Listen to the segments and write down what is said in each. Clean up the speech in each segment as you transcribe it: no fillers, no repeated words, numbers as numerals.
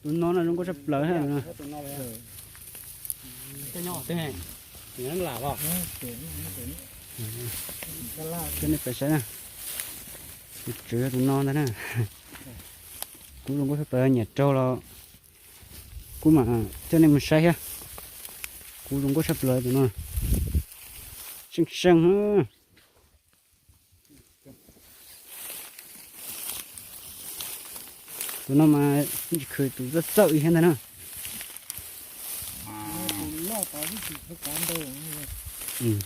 tụi nó là chúng có sắp lỡ hết rồi. cái nhỏ thế này thì nó là vào Cái này phải xem nè, chứa tụi nó thế nè, cũng không có sắp lỡ nhặt trâu lo, cũng mà cho nên mình say ha, cũng không có sắp lỡ tụi nó, xinh xinh ha. Tụi nó mà khởi tụi rất sợ thế này nè. Ừ.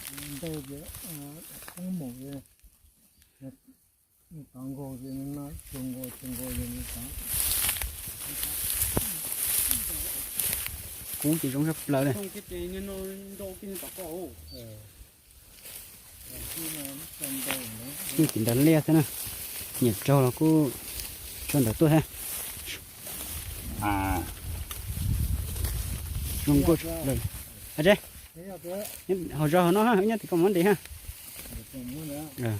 Cũng chỉ trong sắp lỡ này. Cũng chỉ đánh le thế nè, nhiệt trâu là cũng chuẩn được tôi ha. à Dùng cô rồi. À đây. Họ cho nó ha, nhất thì còn vấn đề ha. Ờ.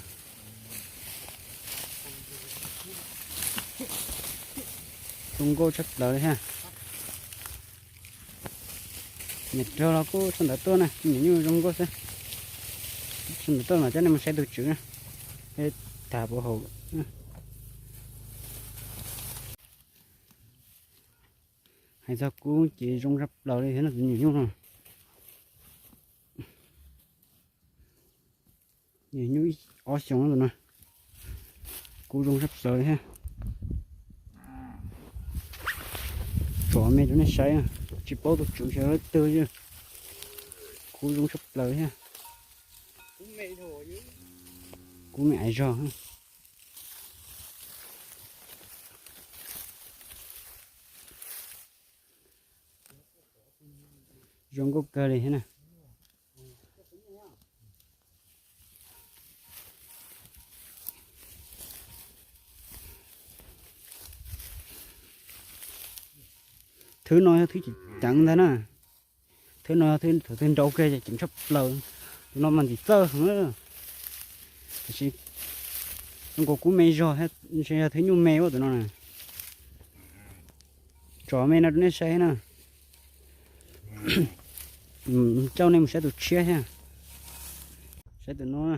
Dùng cô chắc lỡ ha. Nhiệt trâu là cũng chuẩn được tôi này, như dùng cô sẽ. Chuẩn được tôi mà cho nên mình sẽ được chữ nè. Thả bộ hậu. Hay sao cũng chỉ rong rắp lỡ đi thế là nhiều rồi. Nhiều ó xuống rồi nè. Cũng rong rắp lỡ đi ha. Chó mẹ chỗ này say à. Chỉ bao được chủ cho nó tươi chứ. Cũng rong rắp lỡ ha. Cũng mẹ ai cho ha. Rong có cơ này thế này. Thứ nói thứ chỉ chẳng thế nè. Thứ nói thứ đâu kia chỉ sắp lờ. Nó mình chỉ tơ nữa. Chỉ nó có cú mê rồi hết sẽ thấy nhung mê của tụi nó này. Chó mê nó say nè. Châu này mình sẽ được chia ha, sẽ tụi nó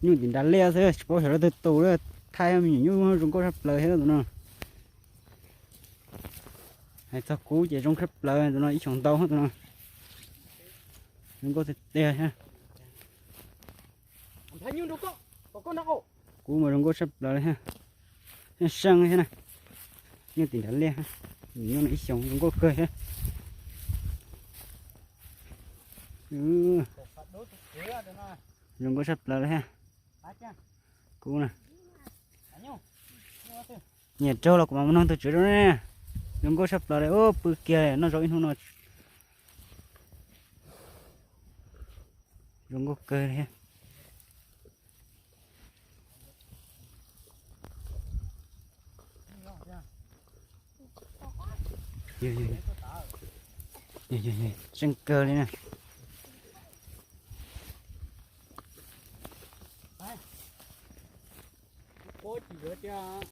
nhưng chỉ đá le thôi, có thể là từ tù đó thay mình như chúng có sắp lời hết tụi nó, hay sao cú chỉ trong sắp lời tụi nó ít chọn tàu hết tụi nó, chúng có thể đè ha, cú mà chúng có sắp lời ha, sang thế này, nhưng chỉ đá le ha, như này ít chọn chúng có cười ha. Dùng có sắp lỡ ha. Cú nè. Nhiệt trâu là của mà nó từ trước đó nè. Dùng có sắp lỡ đây. Ô bự kia nó rồi không nó. Dùng có cơ ha. Dì. Chân cơ đây nè. Có chỉ